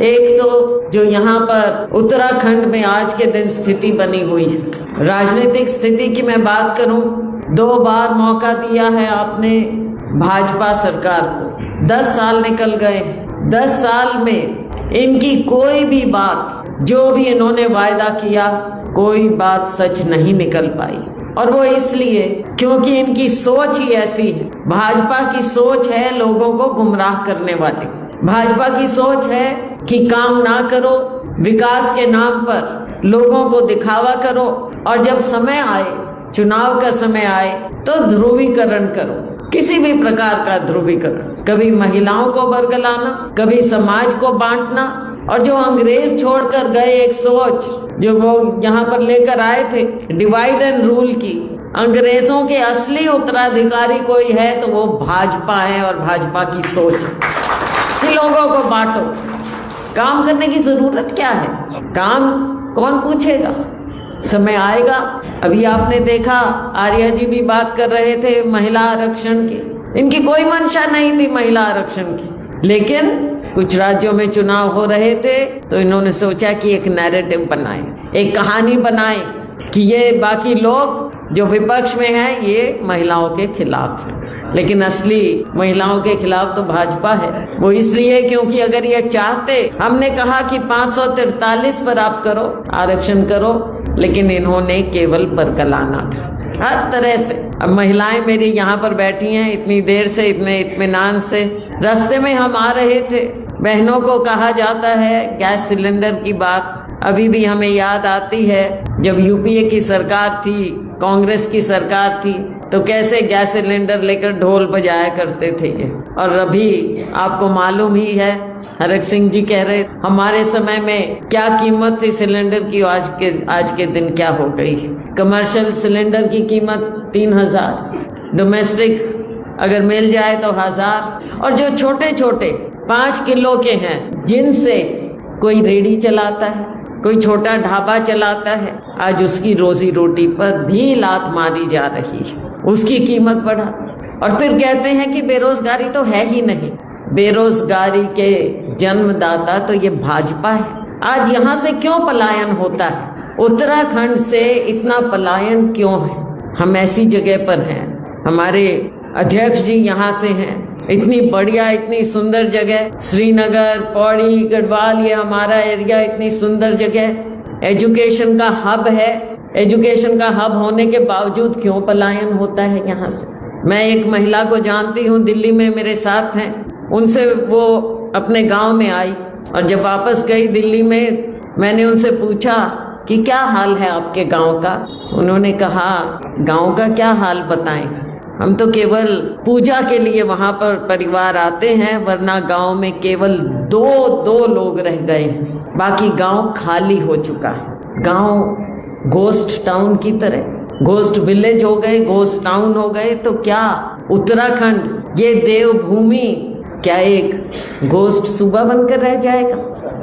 एक तो जो यहाँ पर उत्तराखंड में आज के दिन स्थिति बनी हुई है, राजनीतिक स्थिति की मैं बात करूं, 2 बार मौका दिया है आपने भाजपा सरकार को, 10 साल निकल गए। 10 साल में इनकी कोई भी बात, जो भी इन्होंने वायदा किया, कोई बात सच नहीं निकल पाई। और वो इसलिए क्योंकि इनकी सोच ही ऐसी है। भाजपा की सोच है लोगों को गुमराह करने वाली। भाजपा की सोच है कि काम ना करो, विकास के नाम पर लोगों को दिखावा करो, और जब समय आए, चुनाव का समय आए, तो ध्रुवीकरण करो, किसी भी प्रकार का ध्रुवीकरण। कभी महिलाओं को बरगलाना, कभी समाज को बांटना, और जो अंग्रेज छोड़कर गए एक सोच जो वो यहाँ पर लेकर आए थे, डिवाइड एंड रूल की, अंग्रेजों के असली उत्तराधिकारी कोई है तो वो भाजपा है और भाजपा की सोच है कि लोगों को बांटो। काम करने की जरूरत क्या है? काम कौन पूछेगा? समय आएगा। अभी आपने देखा आर्या जी भी बात कर रहे थे महिला आरक्षण की। इनकी कोई मंशा नहीं थी महिला आरक्षण की, लेकिन कुछ राज्यों में चुनाव हो रहे थे तो इन्होंने सोचा कि एक नैरेटिव बनाए, एक कहानी बनाए कि ये बाकी लोग जो विपक्ष में हैं ये महिलाओं के खिलाफ है, लेकिन असली महिलाओं के खिलाफ तो भाजपा है। वो इसलिए क्योंकि अगर ये चाहते, हमने कहा कि 543 पर आप करो, आरक्षण करो, लेकिन इन्होंने केवल बरगलाना था हर तरह से। अब महिलाएं मेरी यहाँ पर बैठी हैं इतनी देर से, इतने इत्मीनान से। रास्ते में हम आ रहे थे, बहनों को कहा जाता है गैस सिलेंडर की बात अभी भी हमें याद आती है। जब यूपीए की सरकार थी, कांग्रेस की सरकार थी, तो कैसे गैस सिलेंडर लेकर ढोल बजाया करते थे ये। और अभी आपको मालूम ही है, हरक सिंह जी कह रहे हमारे समय में क्या कीमत थी सिलेंडर की, आज के दिन क्या हो गई। कमर्शियल सिलेंडर की कीमत 3000, डोमेस्टिक अगर मिल जाए तो 1000, और जो छोटे छोटे 5 किलो के हैं, जिनसे कोई रेडी चलाता है, कोई छोटा ढाबा चलाता है, आज उसकी रोजी रोटी पर भी लात मारी जा रही है, उसकी कीमत बढ़ा। और फिर कहते हैं कि बेरोजगारी तो है ही नहीं। बेरोजगारी के जन्मदाता तो ये भाजपा है। आज यहाँ से क्यों पलायन होता है? उत्तराखंड से इतना पलायन क्यों है? हम ऐसी जगह पर हैं, हमारे अध्यक्ष जी यहाँ से हैं, इतनी बढ़िया, इतनी सुंदर जगह, श्रीनगर, पौड़ी, गढ़वाल, ये हमारा एरिया इतनी सुंदर जगह, एजुकेशन का हब है। एजुकेशन का हब होने के बावजूद क्यों पलायन होता है यहाँ से? मैं एक महिला को जानती हूँ, दिल्ली में मेरे साथ हैं, उनसे वो अपने गांव में आई, और जब वापस गई दिल्ली में, मैंने उनसे पूछा कि क्या हाल है आपके गांव का। उन्होंने कहा गांव का क्या हाल बताएं, हम तो केवल पूजा के लिए वहां पर परिवार आते हैं, वरना गांव में केवल दो लोग रह गए, बाकी गांव खाली हो चुका है। गांव घोस्ट टाउन की तरह, घोस्ट विलेज हो गए, घोस्ट टाउन हो गए। तो क्या उत्तराखंड, ये देवभूमि, क्या एक घोस्ट सूबा बनकर रह जाएगा?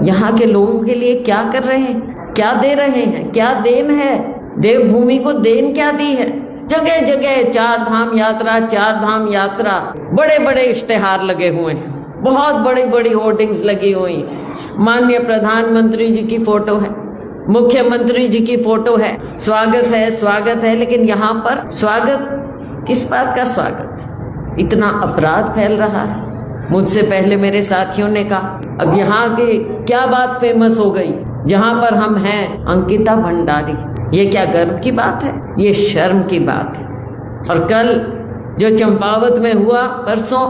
यहाँ के लोगों के लिए क्या कर रहे हैं, क्या दे रहे हैं, क्या देन है? देवभूमि को देन क्या दी है? जगह जगह 4 धाम यात्रा, 4 धाम यात्रा, बड़े बड़े इश्तेहार लगे हुए हैं, बहुत बड़ी बड़ी होर्डिंग्स लगी हुई। माननीय प्रधानमंत्री जी की फोटो है, मुख्यमंत्री जी की फोटो है, स्वागत है, लेकिन यहाँ पर स्वागत, किस बात का स्वागत? इतना अपराध फैल रहा है। मुझसे पहले मेरे साथियों ने कहा, अब यहाँ की क्या बात फेमस हो गई, जहाँ पर हम हैं अंकिता भंडारी। ये क्या गर्व की बात है? ये शर्म की बात है। और कल जो चंपावत में हुआ परसों,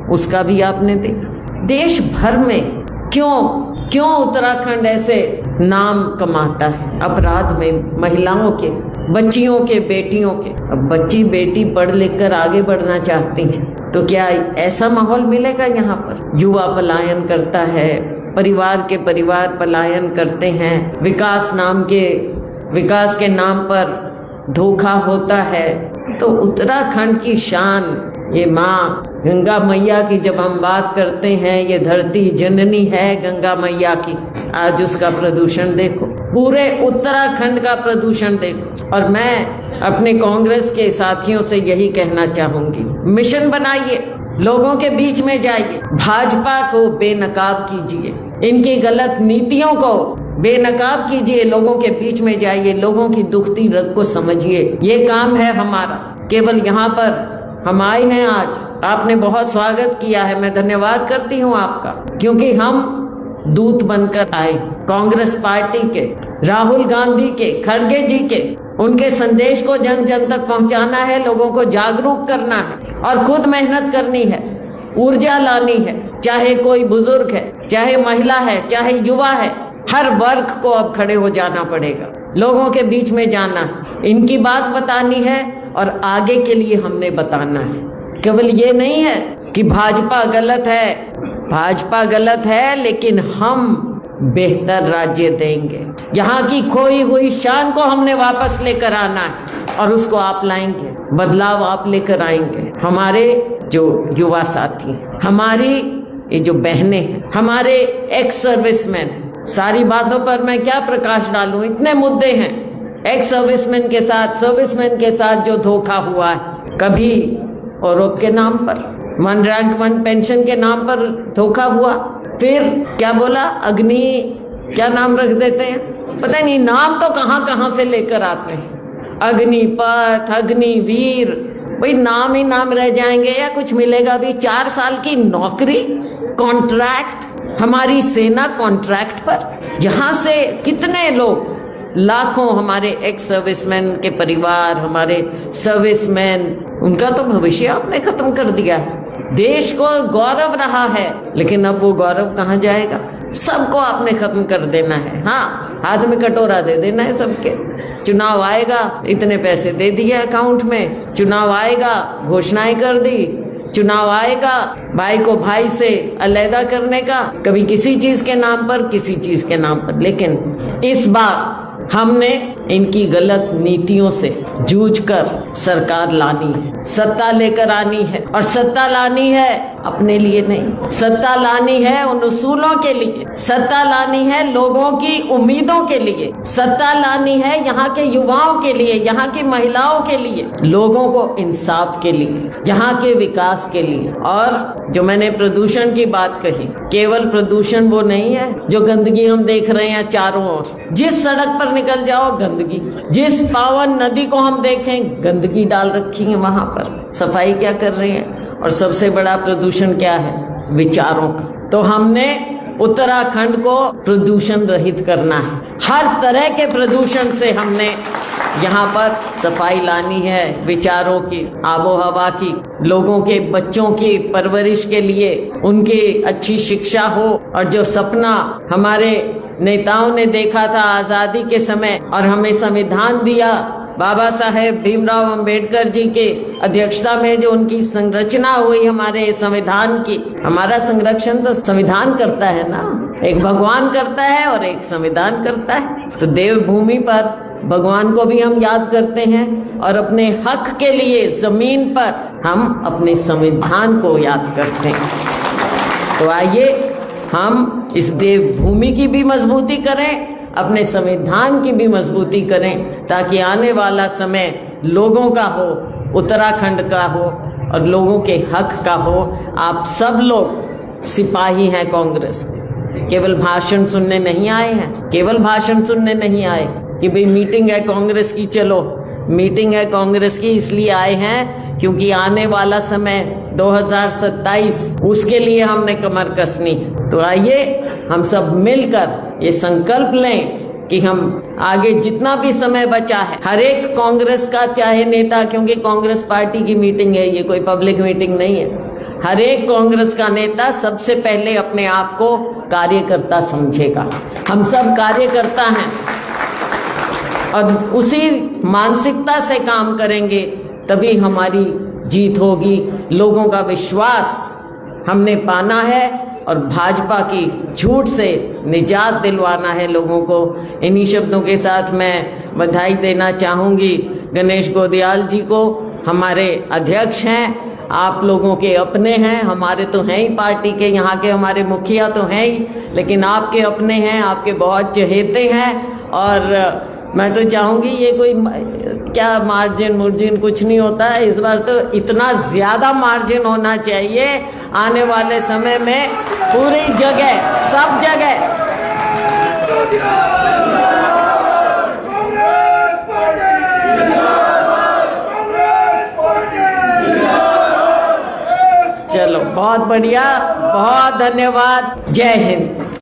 उसका भी आपने देखा। देश भर में क्यों उत्तराखंड ऐसे नाम कमाता है अपराध में, महिलाओं के, बच्चियों के, बेटियों के। अब बच्ची बेटी पढ़ लिख कर आगे बढ़ना चाहती है, तो क्या ऐसा माहौल मिलेगा यहाँ पर? युवा पलायन करता है, परिवार के परिवार पलायन करते हैं, विकास के नाम पर धोखा होता है। तो उत्तराखंड की शान, ये माँ गंगा मैया की जब हम बात करते हैं, ये धरती जननी है गंगा मैया की, आज उसका प्रदूषण देखो, पूरे उत्तराखंड का प्रदूषण देखो। और मैं अपने कांग्रेस के साथियों से यही कहना चाहूंगी, मिशन बनाइए, लोगों के बीच में जाइए, भाजपा को बेनकाब कीजिए, इनकी गलत नीतियों को बेनकाब कीजिए, लोगों के बीच में जाइए, लोगों की दुखती रग को समझिए। ये काम है हमारा। केवल यहाँ पर हम आए हैं आज, आपने बहुत स्वागत किया है, मैं धन्यवाद करती हूँ आपका, क्योंकि हम दूत बनकर आए कांग्रेस पार्टी के, राहुल गांधी के, खड़गे जी के। उनके संदेश को जन जन तक पहुंचाना है, लोगों को जागरूक करना है और खुद मेहनत करनी है, ऊर्जा लानी है। चाहे कोई बुजुर्ग है, चाहे महिला है, चाहे युवा है, हर वर्ग को अब खड़े हो जाना पड़ेगा, लोगों के बीच में जाना है, इनकी बात बतानी है और आगे के लिए हमने बताना है। केवल ये नहीं है कि भाजपा गलत है, भाजपा गलत है, लेकिन हम बेहतर राज्य देंगे। यहाँ की खोई हुई शान को हमने वापस लेकर आना है और उसको आप लाएंगे, बदलाव आप लेकर आएंगे। हमारे जो युवा साथी, हमारी ये जो बहनें हैं, हमारे एक्स सर्विसमैन, सारी बातों पर मैं क्या प्रकाश डालूं, इतने मुद्दे हैं। एक्स सर्विसमैन के साथ जो धोखा हुआ है, कभी औरत के नाम पर, 1 रैंक 1 पेंशन के नाम पर धोखा हुआ, फिर क्या बोला, अग्नि, क्या नाम रख देते हैं, पता नहीं नाम तो कहाँ कहाँ से लेकर आते हैं, अग्निपथ, अग्निवीर, भाई नाम ही नाम रह जाएंगे या कुछ मिलेगा भी? 4 साल की नौकरी, कॉन्ट्रैक्ट, हमारी सेना कॉन्ट्रैक्ट पर। यहाँ से कितने लोग, लाखों हमारे एक्स सर्विसमैन के परिवार, हमारे सर्विसमैन, उनका तो भविष्य आपने खत्म कर दिया है। देश को गौरव रहा है, लेकिन अब वो गौरव कहाँ जाएगा? सबको आपने खत्म कर देना है। हाँ, हाथ में कटोरा दे देना है सबके। चुनाव आएगा, इतने पैसे दे दिए अकाउंट में, चुनाव आएगा, घोषणाएं कर दी, चुनाव आएगा, भाई को भाई से अलग करने का, कभी किसी चीज के नाम पर, किसी चीज के नाम पर। लेकिन इस बार हमने इनकी गलत नीतियों से जूझकर सरकार लानी है, सत्ता लेकर आनी है। और सत्ता लानी है अपने लिए नहीं, सत्ता लानी है उन उसूलों के लिए, सत्ता लानी है लोगों की उम्मीदों के लिए, सत्ता लानी है यहाँ के युवाओं के लिए, यहाँ की महिलाओं के लिए, लोगों को इंसाफ के लिए, यहाँ के विकास के लिए। और जो मैंने प्रदूषण की बात कही, केवल प्रदूषण वो नहीं है जो गंदगी हम देख रहे हैं चारों ओर। जिस सड़क पर निकल जाओ गंदगी, जिस पावन नदी को हम देखें गंदगी डाल रखी है वहां पर, सफाई क्या कर रहे हैं? और सबसे बड़ा प्रदूषण क्या है? विचारों का। तो हमने उत्तराखंड को प्रदूषण रहित करना है, हर तरह के प्रदूषण से हमने यहाँ पर सफाई लानी है, विचारों की, आबो हवा की, लोगों के बच्चों की परवरिश के लिए उनकी अच्छी शिक्षा हो। और जो सपना हमारे नेताओं ने देखा था आजादी के समय और हमें संविधान दिया, बाबा साहेब भीमराव अंबेडकर जी के अध्यक्षता में जो उनकी संरचना हुई हमारे संविधान की, हमारा संरक्षण तो संविधान करता है ना, एक भगवान करता है और एक संविधान करता है। तो देवभूमि पर भगवान को भी हम याद करते हैं और अपने हक के लिए जमीन पर हम अपने संविधान को याद करते हैं। तो आइए हम इस देवभूमि की भी मजबूती करें, अपने संविधान की भी मजबूती करें, ताकि आने वाला समय लोगों का हो, उत्तराखंड का हो और लोगों के हक का हो। आप सब लोग सिपाही हैं कांग्रेस के, केवल भाषण सुनने नहीं आए हैं, केवल भाषण सुनने नहीं आए कि भाई मीटिंग है कांग्रेस की, चलो मीटिंग है कांग्रेस की, इसलिए आए हैं क्योंकि आने वाला समय 2027 उसके लिए हमने कमर कसनी है। तो आइए हम सब मिलकर ये संकल्प लें कि हम आगे जितना भी समय बचा है, हर एक कांग्रेस का चाहे नेता, क्योंकि कांग्रेस पार्टी की मीटिंग है, ये कोई पब्लिक मीटिंग नहीं है, हर एक कांग्रेस का नेता सबसे पहले अपने आप को कार्यकर्ता समझेगा। हम सब कार्यकर्ता हैं और उसी मानसिकता से काम करेंगे, तभी हमारी जीत होगी। लोगों का विश्वास हमने पाना है और भाजपा की झूठ से निजात दिलवाना है लोगों को। इन्हीं शब्दों के साथ मैं बधाई देना चाहूंगी गणेश गोदियाल जी को, हमारे अध्यक्ष हैं, आप लोगों के अपने हैं, हमारे तो हैं ही पार्टी के, यहाँ के हमारे मुखिया तो हैं ही, लेकिन आपके अपने हैं, आपके बहुत चहेते हैं और मैं तो चाहूंगी ये कोई क्या मार्जिन कुछ नहीं होता है, इस बार तो इतना ज्यादा मार्जिन होना चाहिए आने वाले समय में पूरी जगह, सब जगह। चलो बहुत बढ़िया, बहुत धन्यवाद, जय हिंद।